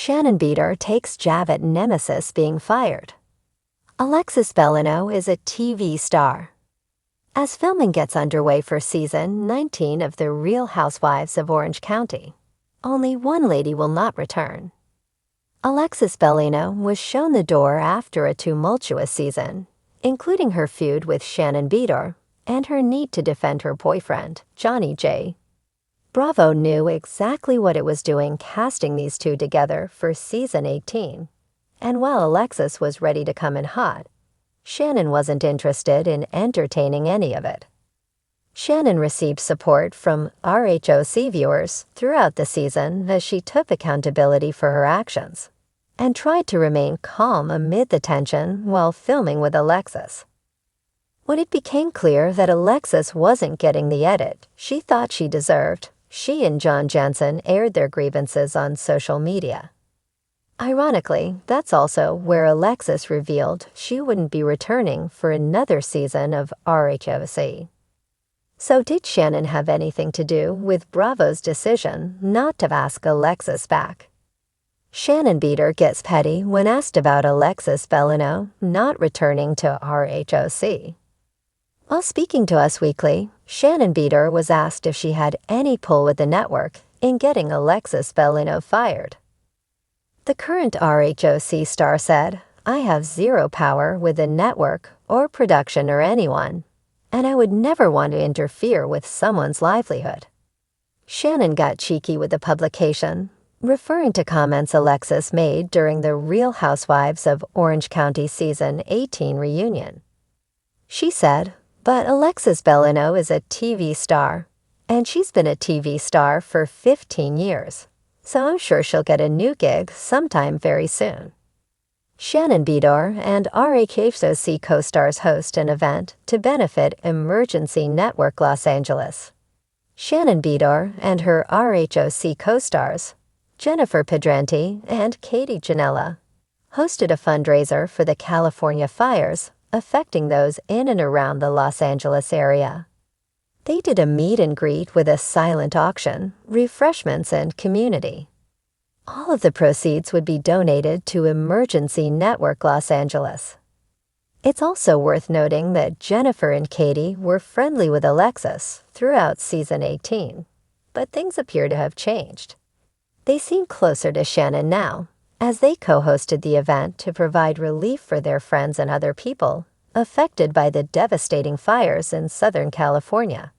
Shannon Beador takes jab at nemesis being fired. Alexis Bellino is a TV star. As filming gets underway for season 19 of The Real Housewives of Orange County, only one lady will not return. Alexis Bellino was shown the door after a tumultuous season, including her feud with Shannon Beador and her need to defend her boyfriend, Johnny J. Bravo knew exactly what it was doing casting these two together for season 18. And while Alexis was ready to come in hot, Shannon wasn't interested in entertaining any of it. Shannon received support from RHOC viewers throughout the season as she took accountability for her actions and tried to remain calm amid the tension while filming with Alexis. When it became clear that Alexis wasn't getting the edit she thought she deserved, she and John Jansen aired their grievances on social media. Ironically, that's also where Alexis revealed she wouldn't be returning for another season of RHOC. So did Shannon have anything to do with Bravo's decision not to ask Alexis back? Shannon Beador gets petty when asked about Alexis Bellino not returning to RHOC. While speaking to Us Weekly, Shannon Beador was asked if she had any pull with the network in getting Alexis Bellino fired. The current RHOC star said, "I have zero power with the network or production or anyone, and I would never want to interfere with someone's livelihood." Shannon got cheeky with the publication, referring to comments Alexis made during the Real Housewives of Orange County Season 18 reunion. She said, "But Alexis Bellino is a TV star, and she's been a TV star for 15 years. So I'm sure she'll get a new gig sometime very soon." Shannon Beador and RHOC co-stars host an event to benefit Emergency Network Los Angeles. Shannon Beador and her RHOC co-stars, Jennifer Pedranti and Katie Janella, hosted a fundraiser for the California fires affecting those in and around the Los Angeles area. They did a meet and greet with a silent auction, refreshments, and community. All of the proceeds would be donated to Emergency Network Los Angeles. It's also worth noting that Jennifer and Katie were friendly with Alexis throughout season 18, but things appear to have changed. They seem closer to Shannon now, as they co-hosted the event to provide relief for their friends and other people affected by the devastating fires in Southern California.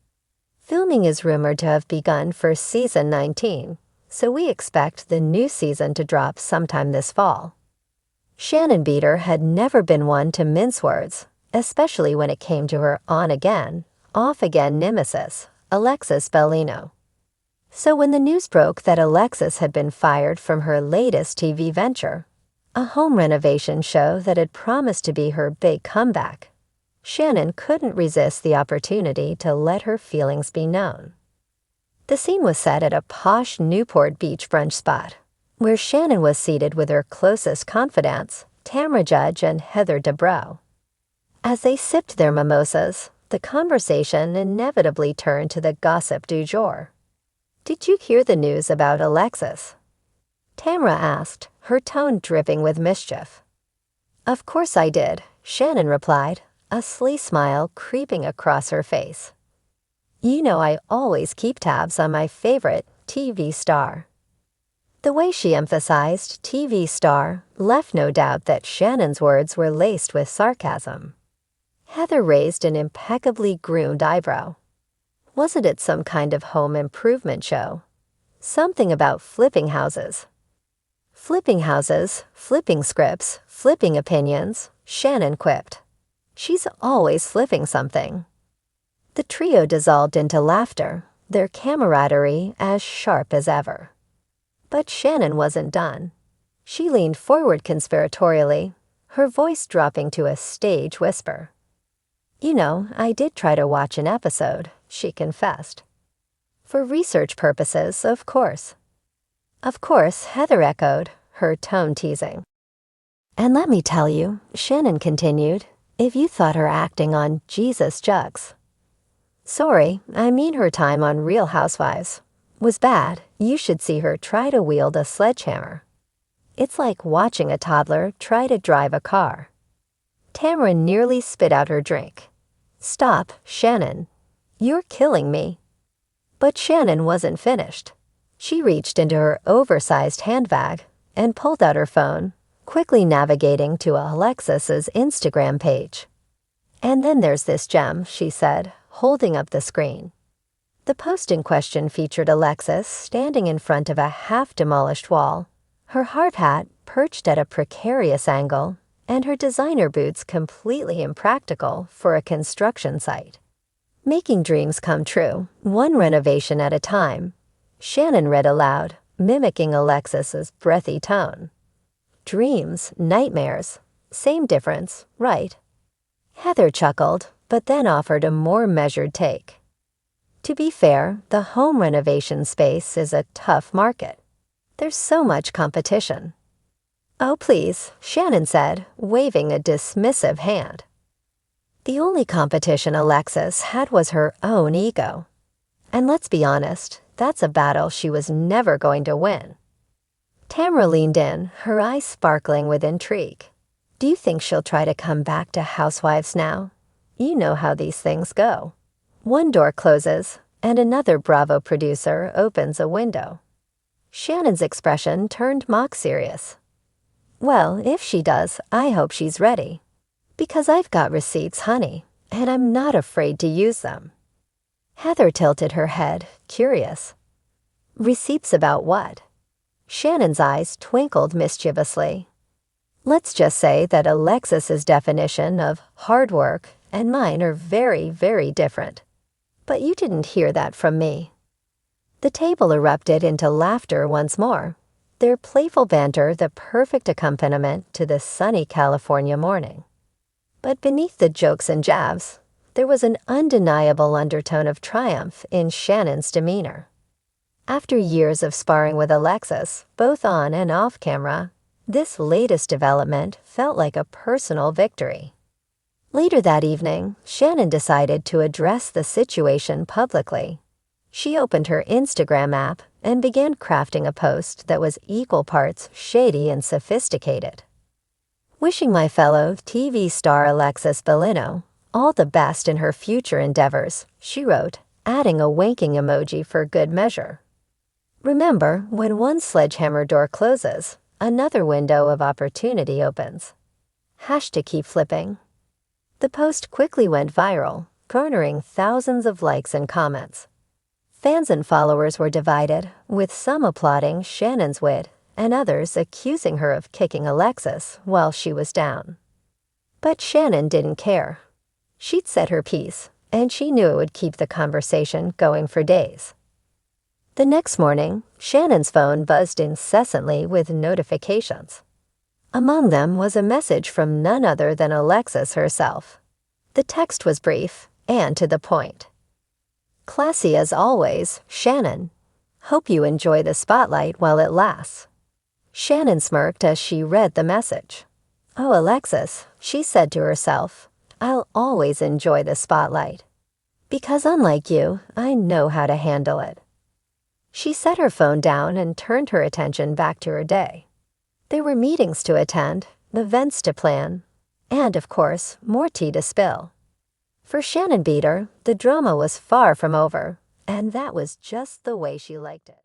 Filming is rumored to have begun for season 19, so we expect the new season to drop sometime this fall. Shannon Beador had never been one to mince words, especially when it came to her on-again, off-again nemesis, Alexis Bellino. So when the news broke that Alexis had been fired from her latest TV venture, a home renovation show that had promised to be her big comeback, Shannon couldn't resist the opportunity to let her feelings be known. The scene was set at a posh Newport Beach brunch spot, where Shannon was seated with her closest confidants, Tamra Judge and Heather Dubrow. As they sipped their mimosas, the conversation inevitably turned to the gossip du jour. "Did you hear the news about Alexis?" Tamra asked, her tone dripping with mischief. "Of course I did," Shannon replied, a sly smile creeping across her face. "You know I always keep tabs on my favorite TV star." The way she emphasized TV star left no doubt that Shannon's words were laced with sarcasm. Heather raised an impeccably groomed eyebrow. Wasn't it some kind of home improvement show? Something about flipping houses. Flipping houses, flipping scripts, flipping opinions, Shannon quipped. She's always flipping something. The trio dissolved into laughter, their camaraderie as sharp as ever. But Shannon wasn't done. She leaned forward conspiratorially, her voice dropping to a stage whisper. "You know, I did try to watch an episode," she confessed. "For research purposes, of course." "Of course," Heather echoed, her tone teasing. "And let me tell you," Shannon continued, "if you thought her acting on Jesus Jugs. Sorry, I mean her time on Real Housewives was bad. You should see her try to wield a sledgehammer." It's like watching a toddler try to drive a car. Tamara nearly spit out her drink. "Stop, Shannon. You're killing me." But Shannon wasn't finished. She reached into her oversized handbag and pulled out her phone, quickly navigating to Alexis's Instagram page. "And then there's this gem," she said, holding up the screen. The post in question featured Alexis standing in front of a half-demolished wall, her hard hat perched at a precarious angle, and her designer boots completely impractical for a construction site. "Making dreams come true, one renovation at a time," Shannon read aloud, mimicking Alexis's breathy tone. "Dreams, nightmares, same difference, right?" Heather chuckled, but then offered a more measured take. "To be fair, the home renovation space is a tough market. There's so much competition." "Oh, please," Shannon said, waving a dismissive hand. The only competition Alexis had was her own ego. And let's be honest, that's a battle she was never going to win. Tamara leaned in, her eyes sparkling with intrigue. "Do you think she'll try to come back to Housewives now? You know how these things go." One door closes, and another Bravo producer opens a window. Shannon's expression turned mock serious. "Well, if she does, I hope she's ready. Because I've got receipts, honey, and I'm not afraid to use them." Heather tilted her head, curious. "Receipts about what?" Shannon's eyes twinkled mischievously. "Let's just say that Alexis's definition of hard work and mine are very, very different. But you didn't hear that from me." The table erupted into laughter once more, their playful banter the perfect accompaniment to the sunny California morning. But beneath the jokes and jabs, there was an undeniable undertone of triumph in Shannon's demeanor. After years of sparring with Alexis, both on and off camera, this latest development felt like a personal victory. Later that evening, Shannon decided to address the situation publicly. She opened her Instagram app and began crafting a post that was equal parts shady and sophisticated. "Wishing my fellow TV star Alexis Bellino all the best in her future endeavors," she wrote, adding a winking emoji for good measure. "Remember, when one sledgehammer door closes, another window of opportunity opens. #keep flipping." The post quickly went viral, garnering thousands of likes and comments. Fans and followers were divided, with some applauding Shannon's wit and others accusing her of kicking Alexis while she was down. But Shannon didn't care. She'd said her piece, and she knew it would keep the conversation going for days. The next morning, Shannon's phone buzzed incessantly with notifications. Among them was a message from none other than Alexis herself. The text was brief and to the point. "Classy as always, Shannon. Hope you enjoy the spotlight while it lasts." Shannon smirked as she read the message. "Oh, Alexis," she said to herself, "I'll always enjoy the spotlight. Because unlike you, I know how to handle it." She set her phone down and turned her attention back to her day. There were meetings to attend, events to plan, and, of course, more tea to spill. For Shannon Beador, the drama was far from over, and that was just the way she liked it.